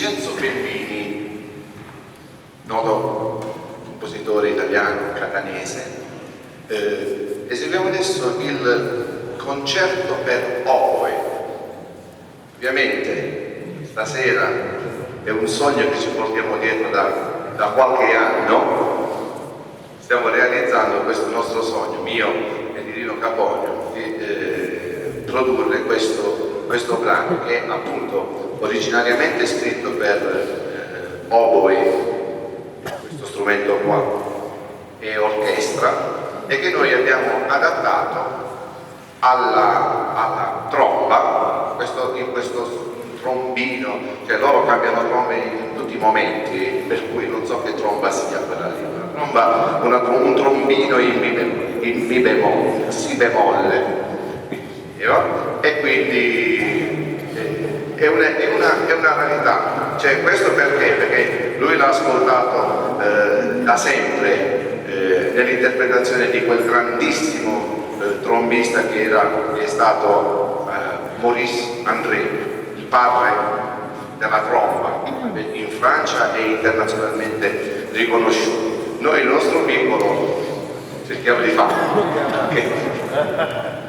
Vincenzo Bellini, noto compositore italiano, catanese, eseguiamo adesso il concerto per oboe. Ovviamente stasera è un sogno che ci portiamo dietro da qualche anno. Stiamo realizzando questo nostro sogno, mio e di Rino Capogno, di produrre questo brano che è appunto originariamente scritto per oboe, questo strumento qua, e orchestra, e che noi abbiamo adattato alla tromba, in questo trombino, cioè loro cambiano trombe in tutti i momenti, per cui non so che tromba sia quella lì, un trombino in mi bemolle, si bemolle, e quindi è una rarità. Cioè, questo perché lui l'ha ascoltato da sempre nell'interpretazione di quel grandissimo trombista che è stato Maurice André, il padre della tromba in Francia e internazionalmente riconosciuto. Noi il nostro piccolo cerchiamo di farlo. Okay.